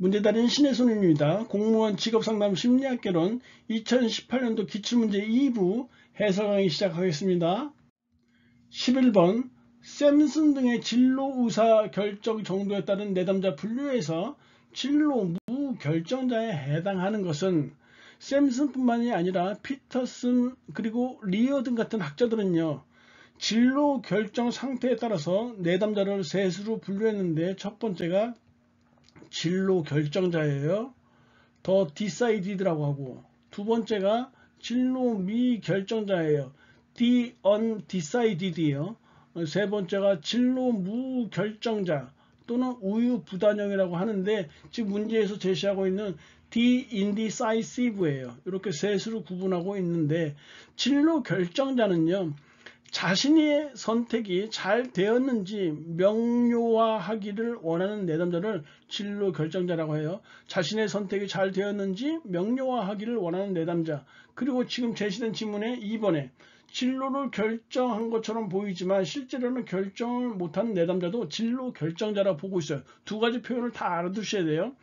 문제달인 신혜손입니다. 공무원 직업상담 심리학개론 2018년도 기출문제 2부 해설 강의 시작하겠습니다. 11번 샘슨 등의 진로 의사 결정 정도에 따른 내담자 분류에서 진로 무결정자에 해당하는 것은 샘슨뿐만이 아니라 피터슨 그리고 리어 등 같은 학자들은요, 진로 결정 상태에 따라서 내담자를 셋으로 분류했는데, 첫 번째가 진로 결정자예요. 더 decided라고 하고, 두 번째가 진로 미결정자예요. the undecided이요. 세 번째가 진로 무결정자 또는 우유부단형이라고 하는데, 지금 문제에서 제시하고 있는 the indecisive예요. 이렇게 셋으로 구분하고 있는데, 진로 결정자는요, 자신의 선택이 잘 되었는지 명료화하기를 원하는 내담자를 진로 결정자라고 해요. 자신의 선택이 잘 되었는지 명료화하기를 원하는 내담자. 그리고 지금 제시된 지문에 2번에 진로를 결정한 것처럼 보이지만 실제로는 결정을 못하는 내담자도 진로 결정자라 보고 있어요. 두 가지 표현을 다 알아두셔야 돼요.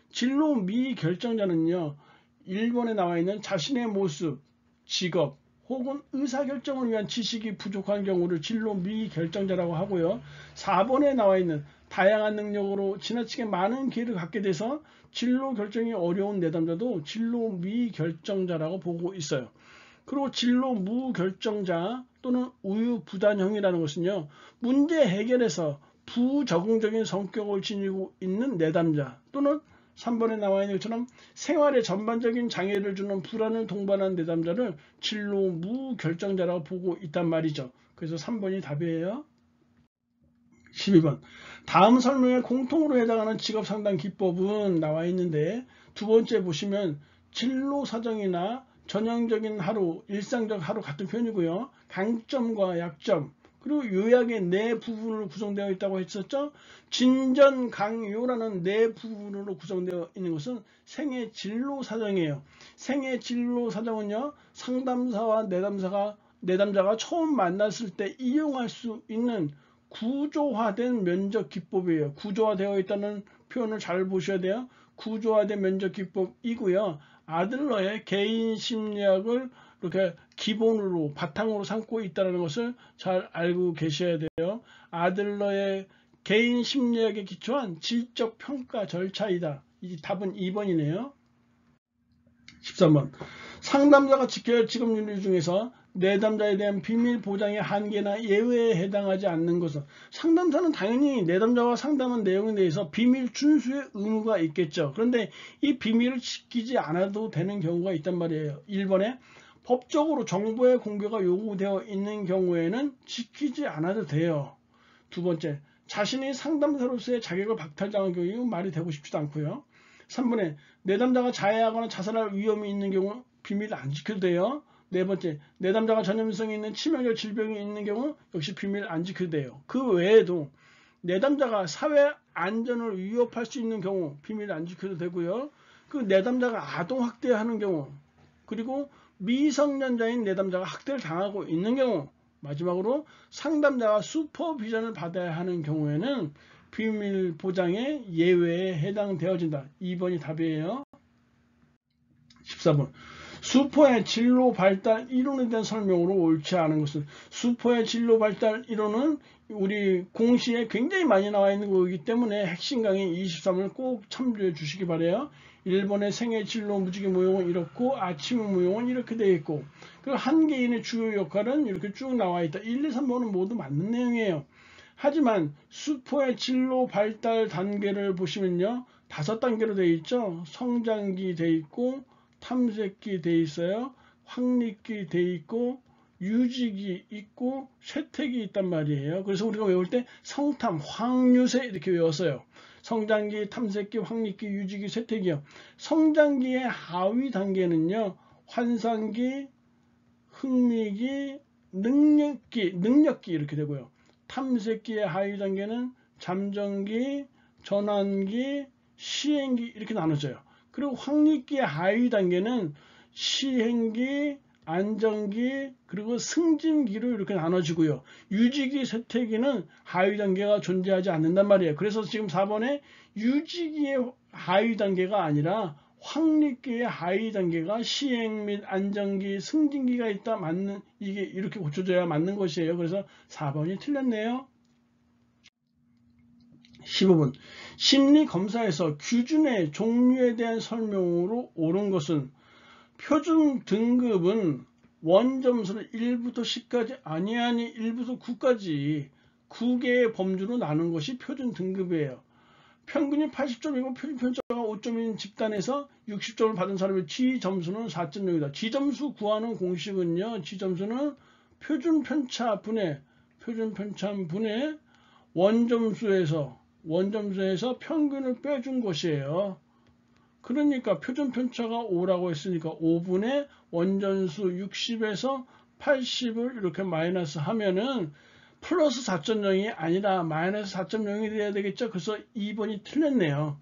진로 미결정자는요, 1번에 나와 있는 자신의 모습, 직업, 혹은 의사결정을 위한 지식이 부족한 경우를 진로 미결정자라고 하고요. 4번에 나와 있는 다양한 능력으로 지나치게 많은 기회를 갖게 돼서 진로 결정이 어려운 내담자도 진로 미결정자라고 보고 있어요. 그리고 진로 무결정자 또는 우유부단형이라는 것은요, 문제 해결에서 부적응적인 성격을 지니고 있는 내담자 또는 3번에 나와 있는 것처럼 생활에 전반적인 장애를 주는 불안을 동반한 내담자를 진로 무결정자라고 보고 있단 말이죠. 그래서 3번이 답이에요. 12번 다음 설명에 공통으로 해당하는 직업상담 기법은 나와 있는데, 두 번째 보시면 진로 사정이나 전형적인 하루, 일상적 하루 같은 표현이고요. 강점과 약점, 그리고 요약의 네 부분으로 구성되어 있다고 했었죠. 진전 강요라는 네 부분으로 구성되어 있는 것은 생애 진로 사정이에요. 생애 진로 사정은요, 상담사와 내담자가 처음 만났을 때 이용할 수 있는 구조화된 면접 기법이에요. 구조화되어 있다는 표현을 잘 보셔야 돼요. 구조화된 면접 기법이고요. 아들러의 개인 심리학을 이렇게 기본으로 바탕으로 삼고 있다는 것을 잘 알고 계셔야 돼요. 아들러의 개인 심리학에 기초한 질적 평가 절차이다. 이 답은 2번이네요. 13번 상담자가 지켜야 할 직업윤리 중에서 내담자에 대한 비밀 보장의 한계나 예외에 해당하지 않는 것은, 상담사는 당연히 내담자와 상담한 내용에 대해서 비밀 준수의 의무가 있겠죠. 그런데 이 비밀을 지키지 않아도 되는 경우가 있단 말이에요. 1번에 법적으로 정보의 공개가 요구되어 있는 경우에는 지키지 않아도 돼요. 두 번째, 자신이 상담사로서의 자격을 박탈당한 경우 말이 되고 싶지도 않고요. 3번에 내담자가 자해하거나 자살할 위험이 있는 경우 비밀 안 지켜도 돼요. 네 번째, 내담자가 전염성이 있는 치명적 질병이 있는 경우 역시 비밀 안 지켜도 돼요. 그 외에도 내담자가 사회 안전을 위협할 수 있는 경우 비밀 안 지켜도 되고요. 그 내담자가 아동 학대하는 경우, 그리고 미성년자인 내담자가 학대를 당하고 있는 경우, 마지막으로 상담자가 슈퍼비전을 받아야 하는 경우에는 비밀 보장의 예외에 해당되어진다. 2번이 답이에요. 14번 수포의 진로 발달 이론에 대한 설명으로 옳지 않은 것은, 수포의 진로 발달 이론은 우리 공시에 굉장히 많이 나와 있는 거기 때문에 핵심 강의 23을 꼭 참조해 주시기 바래요. 1번의 생애 진로 무지개 모형은 이렇고 아침 모형은 이렇게 되어 있고, 그리고 한 개인의 주요 역할은 이렇게 쭉 나와 있다. 1, 2, 3번은 모두 맞는 내용이에요. 하지만 수포의 진로 발달 단계를 보시면요, 5단계로 되어 있죠. 성장기 되어 있고, 탐색기 되어 있어요. 확립기 되어 있고, 유지기 있고, 쇠퇴기 있단 말이에요. 그래서 우리가 외울 때 성탐, 확유세 이렇게 외웠어요. 성장기, 탐색기, 확립기, 유지기, 쇠퇴기요. 성장기의 하위 단계는요, 환상기, 흥미기, 능력기 이렇게 되고요. 탐색기의 하위 단계는 잠정기, 전환기, 시행기 이렇게 나눠져요. 그리고 확립기의 하위 단계는 시행기, 안정기, 그리고 승진기로 이렇게 나눠지고요. 유지기, 쇠퇴기는 하위 단계가 존재하지 않는단 말이에요. 그래서 지금 4번에 유지기의 하위 단계가 아니라 확립기의 하위 단계가 시행 및 안정기, 승진기가 있다. 맞는, 이게 이렇게 고쳐져야 맞는 것이에요. 그래서 4번이 틀렸네요. 15번. 심리검사에서 규준의 종류에 대한 설명으로 옳은 것은 표준 등급은 원점수를 1부터 10까지 아니 1부터 9까지 9개의 범주로 나눈 것이 표준 등급이에요. 평균이 80점이고 표준 편차가 5점인 집단에서 60점을 받은 사람의 G점수는 4.0이다. G점수 구하는 공식은요. G점수는 표준 편차 분의 원점수에서 평균을 빼준 것이에요. 그러니까 표준 편차가 5라고 했으니까 5분의 원점수 60에서 80을 이렇게 마이너스 하면은 플러스 4.0이 아니라 마이너스 4.0이 돼야 되겠죠. 그래서 2번이 틀렸네요.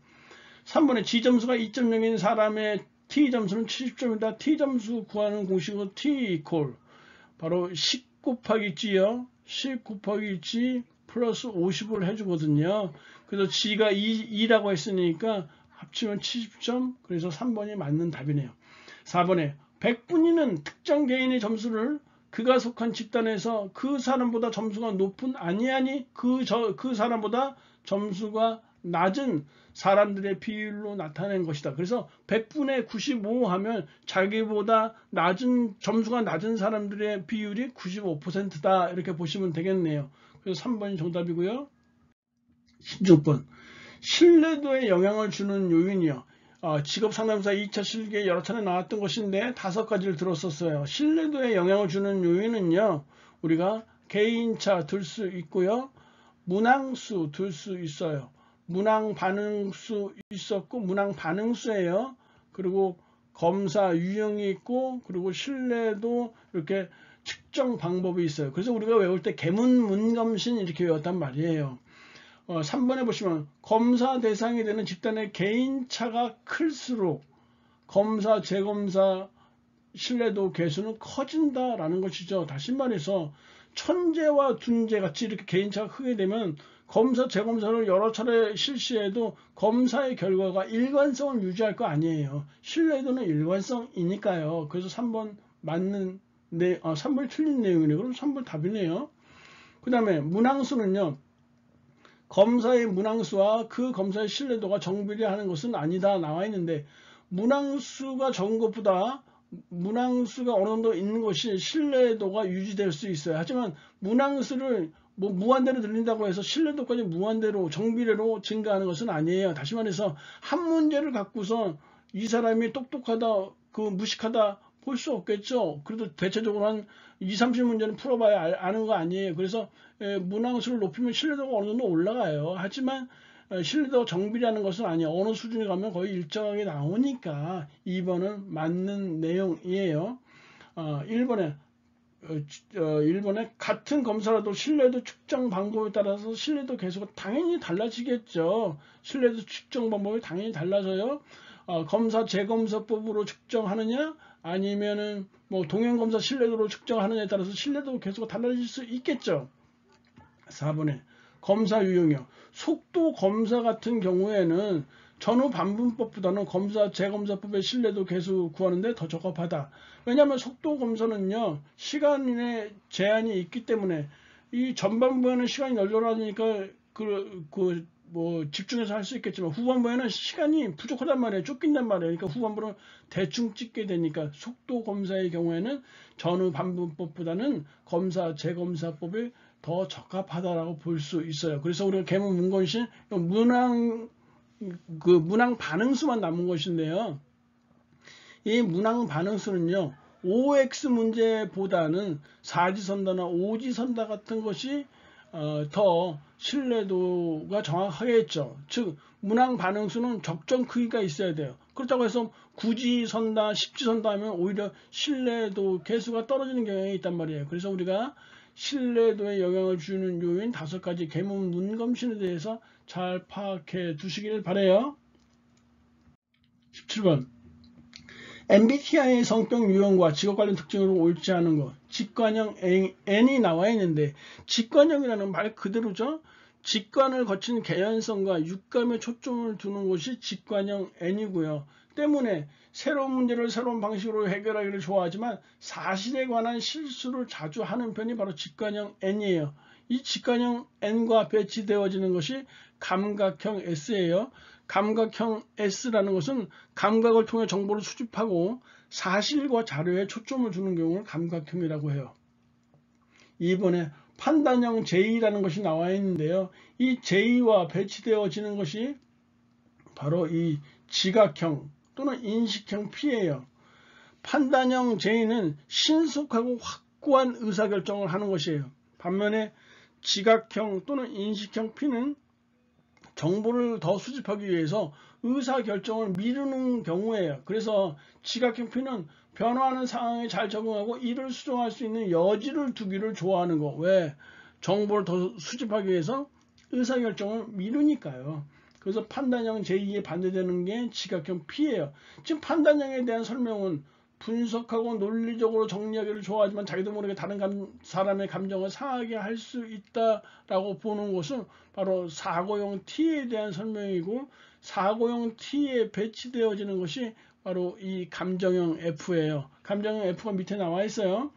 3번에 G점수가 2.0인 사람의 T점수는 70점이다. T점수 구하는 공식은 T 이퀄 바로 10 곱하기 G요. 10 곱하기 G 플러스 50을 해주거든요. 그래서 G가 2라고 했으니까 합치면 70점. 그래서 3번이 맞는 답이네요. 4번에 백분위는 특정 개인의 점수를 그가 속한 집단에서 그 사람보다 점수가 높은 그 사람보다 점수가 낮은 사람들의 비율로 나타낸 것이다. 그래서 100분의 95 하면 자기보다 점수가 낮은 사람들의 비율이 95%다. 이렇게 보시면 되겠네요. 그래서 3번이 정답이고요. 16번. 신뢰도에 영향을 주는 요인이요. 직업상담사 2차 실기에 여러 차례 나왔던 것인데 5가지를 들었었어요. 신뢰도에 영향을 주는 요인은요. 우리가 개인차 들 수 있고요. 문항수 들 수 있어요. 문항 반응수 있었고 문항 반응수예요. 그리고 검사 유형이 있고 그리고 신뢰도 이렇게 측정 방법이 있어요. 그래서 우리가 외울 때 계문 문검신 이렇게 외웠단 말이에요. 3번에 보시면 검사 대상이 되는 집단의 개인차가 클수록 검사, 재검사 신뢰도 개수는 커진다라는 것이죠. 다시 말해서 천재와 둔재 같이 이렇게 개인차가 크게 되면 검사, 재검사를 여러 차례 실시해도 검사의 결과가 일관성을 유지할 거 아니에요. 신뢰도는 일관성이니까요. 그래서 3번 맞는 3번이 틀린 내용이네요. 그럼 3번 답이네요. 그 다음에 문항수는요. 검사의 문항수와 그 검사의 신뢰도가 정비례하는 것은 아니다 나와 있는데 문항수가 적은 것보다 문항수가 어느 정도 있는 것이 신뢰도가 유지될 수 있어요. 하지만 문항수를 무한대로 늘린다고 해서 신뢰도까지 무한대로 정비례로 증가하는 것은 아니에요. 다시 말해서 한 문제를 갖고서 이 사람이 똑똑하다 무식하다 볼 수 없겠죠. 그래도 대체적으로 한 20-30문제는 풀어봐야 아는 거 아니에요. 그래서 문항수를 높이면 신뢰도가 어느 정도 올라가요. 하지만 신뢰도가 정비라는 것은 아니에요. 어느 수준에 가면 거의 일정하게 나오니까 2번은 맞는 내용이에요. 1번에 같은 검사라도 신뢰도 측정 방법에 따라서 신뢰도 개수가 당연히 달라지겠죠. 신뢰도 측정 방법이 당연히 달라져요. 검사 재검사법으로 측정하느냐 아니면은 동형검사 신뢰도로 측정하느냐에 따라서 신뢰도 개수가 달라질 수 있겠죠. 4번에 검사 유형이요. 속도 검사 같은 경우에는 전후 반분법보다는 검사 재검사법의 신뢰도 개수 구하는데 더 적합하다. 왜냐하면 속도 검사는요 시간의 제한이 있기 때문에 이 전반부에는 시간이 널널하니까 집중해서 할 수 있겠지만 후반부에는 시간이 부족하단 말이에요. 쫓긴단 말이에요. 그러니까 후반부는 대충 찍게 되니까 속도 검사의 경우에는 전후 반분법보다는 검사 재검사법이 더 적합하다라고 볼 수 있어요. 그래서 우리가 계문 문건신 문항 반응수만 남은 것인데요. 이 문항 반응수는요. OX 문제보다는 4지선다나 5지선다 같은 것이 더 신뢰도가 정확하겠죠. 즉 문항 반응수는 적정 크기가 있어야 돼요. 그렇다고 해서 9지선다 10지선다 하면 오히려 신뢰도 개수가 떨어지는 경향이 있단 말이에요. 그래서 우리가 신뢰도에 영향을 주는 요인 5가지 계문 문검신에 대해서 잘 파악해 두시길 바라요. 17번 MBTI의 성격 유형과 직업 관련 특징으로 옳지 않은 것. 직관형 N이 나와 있는데 직관형이라는 말 그대로죠. 직관을 거친 개연성과 육감에 초점을 두는 것이 직관형 N이고요. 때문에 새로운 문제를 새로운 방식으로 해결하기를 좋아하지만 사실에 관한 실수를 자주 하는 편이 바로 직관형 N이에요. 이 직관형 N과 배치되어지는 것이 감각형 S예요. 감각형 S라는 것은 감각을 통해 정보를 수집하고 사실과 자료에 초점을 두는 경우를 감각형이라고 해요. 이번에 판단형 J라는 것이 나와 있는데요. 이 J와 배치되어지는 것이 바로 이 지각형 또는 인식형 P예요. 판단형 J는 신속하고 확고한 의사결정을 하는 것이에요. 반면에 지각형 또는 인식형 P는 정보를 더 수집하기 위해서 의사결정을 미루는 경우예요. 그래서 지각형 P는 변화하는 상황에 잘 적응하고 이를 수정할 수 있는 여지를 두기를 좋아하는 거. 왜? 정보를 더 수집하기 위해서 의사결정을 미루니까요. 그래서 판단형 제2에 반대되는 게 지각형 P예요. 지금 판단형에 대한 설명은 분석하고 논리적으로 정리하기를 좋아하지만 자기도 모르게 다른 사람의 감정을 상하게 할 수 있다라고 보는 것은 바로 사고형 T에 대한 설명이고, 사고형 T에 배치되어지는 것이 바로 이 감정형 F예요. 감정형 F가 밑에 나와 있어요.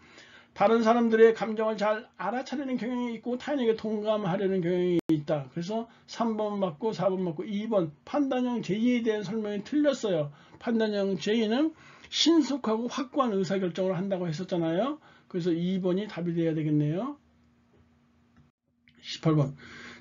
다른 사람들의 감정을 잘 알아차리는 경향이 있고 타인에게 동감하려는 경향이 있다. 그래서 3번 맞고 4번 맞고 2번 판단형 J에 대한 설명이 틀렸어요. 판단형 J는 신속하고 확고한 의사결정을 한다고 했었잖아요. 그래서 2번이 답이 돼야 되겠네요. 18번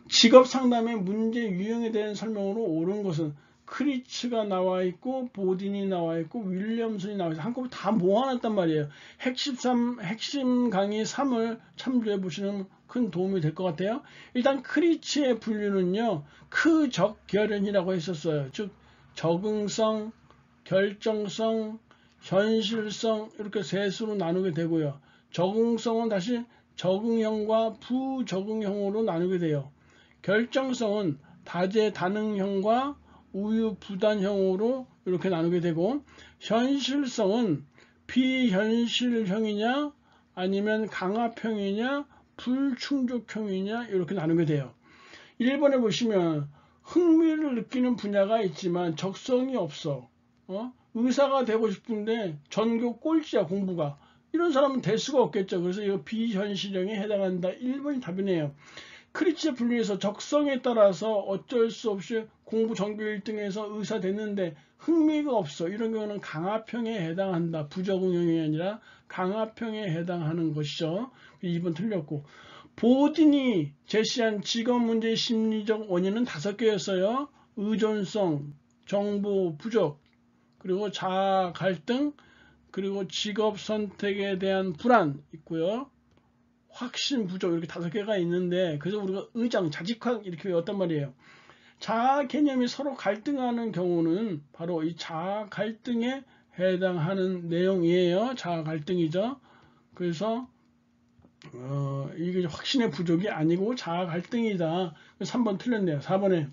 직업상담의 문제 유형에 대한 설명으로 옳은 것은 크리츠가 나와 있고 보딘이 나와 있고 윌리엄슨이 나와 있고 한꺼번에 다 모아놨단 말이에요. 핵심 강의 3을 참조해 보시는 큰 도움이 될 것 같아요. 일단 크리츠의 분류는요, 크적결연이라고 했었어요. 즉 적응성, 결정성, 현실성 이렇게 세 수로 나누게 되고요. 적응성은 다시 적응형과 부적응형으로 나누게 돼요. 결정성은 다재다능형과 우유부단형으로 이렇게 나누게 되고, 현실성은 비현실형이냐 아니면 강압형이냐 불충족형이냐 이렇게 나누게 돼요. 1번에 보시면 흥미를 느끼는 분야가 있지만 적성이 없어. 의사가 되고 싶은데 전교 꼴찌야 공부가. 이런 사람은 될 수가 없겠죠. 그래서 이거 비현실형에 해당한다. 1번이 답이네요. 크리츠의 분류에서 적성에 따라서 어쩔 수 없이 공부 전교 1등에서 의사 됐는데 흥미가 없어. 이런 경우는 강압형에 해당한다. 부적응형이 아니라 강압형에 해당하는 것이죠. 2번 틀렸고, 보딘이 제시한 직업 문제의 심리적 원인은 5개였어요. 의존성, 정보 부족, 그리고 자아 갈등, 그리고 직업 선택에 대한 불안 있고요. 확신 부족 이렇게 5개가 있는데, 그래서 우리가 의장, 자직학 이렇게 외웠단 말이에요. 자아 개념이 서로 갈등하는 경우는 바로 이 자아 갈등에 해당하는 내용이에요. 자아 갈등이죠. 그래서 이게 확신의 부족이 아니고 자아 갈등이다. 3번 틀렸네요. 4번에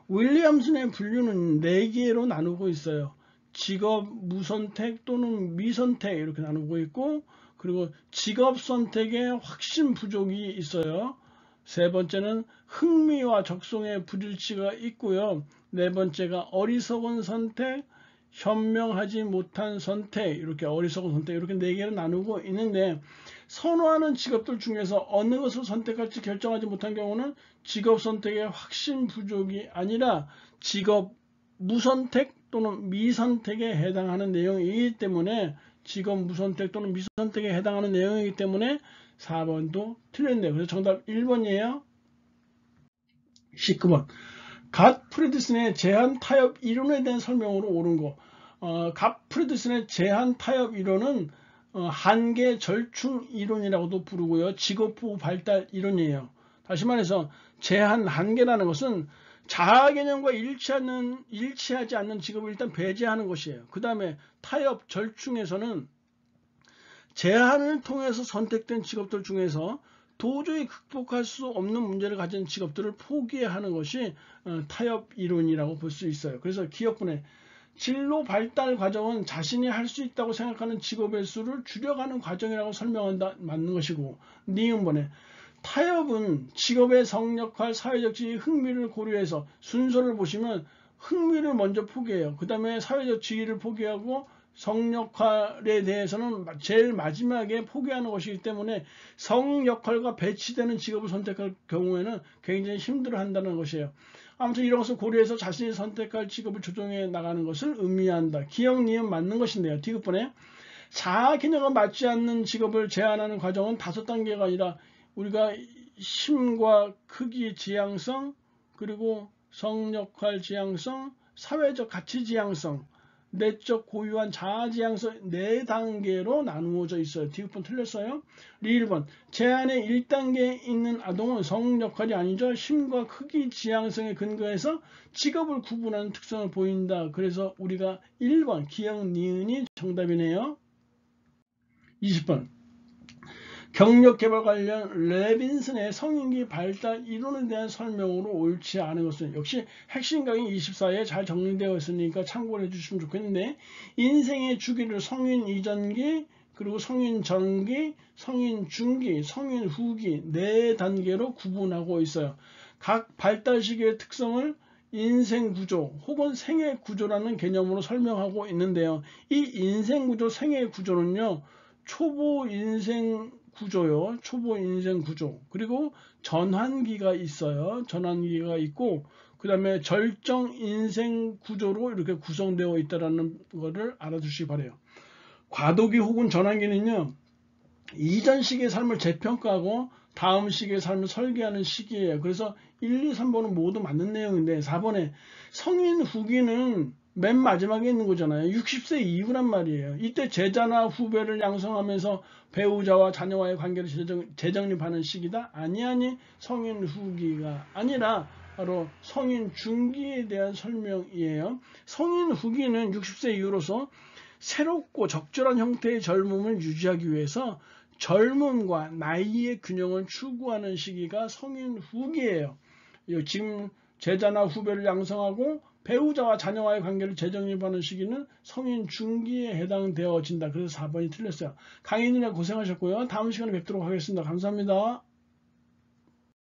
윌리엄슨의 분류는 4개로 나누고 있어요. 직업 무선택 또는 미선택 이렇게 나누고 있고, 그리고 직업 선택에 확신 부족이 있어요. 세 번째는 흥미와 적성의 불일치가 있고요. 네 번째가 어리석은 선택, 현명하지 못한 선택, 이렇게 어리석은 선택 이렇게 4개로 나누고 있는데, 선호하는 직업들 중에서 어느 것을 선택할지 결정하지 못한 경우는 직업 선택의 확신 부족이 아니라 직업 무선택 또는 미선택에 해당하는 내용이기 때문에, 직업 무선택 또는 미선택에 해당하는 내용이기 때문에 4번도 틀렸네요. 그래서 정답 1번이에요. 19번 갓 프리드슨의 제한 타협 이론에 대한 설명으로 옳은 거. 갓 프리드슨의 제한 타협 이론은 한계 절충 이론이라고도 부르고요. 직업보호 발달 이론이에요. 다시 말해서 제한 한계라는 것은 자아 개념과 일치하지 않는 직업을 일단 배제하는 것이에요. 그 다음에 타협 절충에서는 제한을 통해서 선택된 직업들 중에서 도저히 극복할 수 없는 문제를 가진 직업들을 포기하는 것이 타협 이론이라고 볼 수 있어요. 그래서 기억분의 진로 발달 과정은 자신이 할 수 있다고 생각하는 직업의 수를 줄여가는 과정이라고 설명한다. 맞는 것이고, 니은번에 타협은 직업의 성역할, 사회적 지위, 흥미를 고려해서 순서를 보시면 흥미를 먼저 포기해요. 그 다음에 사회적 지위를 포기하고 성역할에 대해서는 제일 마지막에 포기하는 것이기 때문에 성역할과 배치되는 직업을 선택할 경우에는 굉장히 힘들어한다는 것이에요. 아무튼 이런 것을 고려해서 자신이 선택할 직업을 조정해 나가는 것을 의미한다. 기억, 니은 맞는 것인데요. 디귿번에 자아 기능과 맞지 않는 직업을 제한하는 과정은 5단계가 아니라 우리가 심과 크기 지향성, 그리고 성역할 지향성, 사회적 가치 지향성, 내적 고유한 자아 지향성 4단계로 나누어져 있어요. 디귿번 틀렸어요. 리1번 제한의 1단계에 있는 아동은 성역할이 아니죠. 심과 크기 지향성에 근거해서 직업을 구분하는 특성을 보인다. 그래서 우리가 1번 기억 니은이 정답이네요. 20번 경력개발 관련 레빈슨의 성인기 발달 이론에 대한 설명으로 옳지 않은 것은 역시 핵심 강의 24에 잘 정리되어 있으니까 참고를 해주시면 좋겠는데 인생의 주기를 성인 이전기, 그리고 성인 전기, 성인 중기, 성인 후기 4단계로 구분하고 있어요. 각 발달 시기의 특성을 인생 구조 혹은 생애 구조라는 개념으로 설명하고 있는데요. 이 인생 구조, 생애 구조는요. 초보 인생 구조요. 초보 인생 구조. 그리고 전환기가 있어요. 전환기가 있고 그 다음에 절정 인생 구조로 이렇게 구성되어 있다는 것을 알아두시기 바래요. 과도기 혹은 전환기는요. 이전 시기의 삶을 재평가하고 다음 시기의 삶을 설계하는 시기예요. 그래서 1, 2, 3번은 모두 맞는 내용인데 4번에 성인 후기는 맨 마지막에 있는 거잖아요. 60세 이후란 말이에요. 이때 제자나 후배를 양성하면서 배우자와 자녀와의 관계를 재정립하는 시기다. 아니 성인 후기가 아니라 바로 성인 중기에 대한 설명이에요. 성인 후기는 60세 이후로서 새롭고 적절한 형태의 젊음을 유지하기 위해서 젊음과 나이의 균형을 추구하는 시기가 성인 후기예요. 지금 제자나 후배를 양성하고 배우자와 자녀와의 관계를 재정립하는 시기는 성인 중기에 해당되어진다. 그래서 4번이 틀렸어요. 강의님이 고생하셨고요. 다음 시간에 뵙도록 하겠습니다. 감사합니다.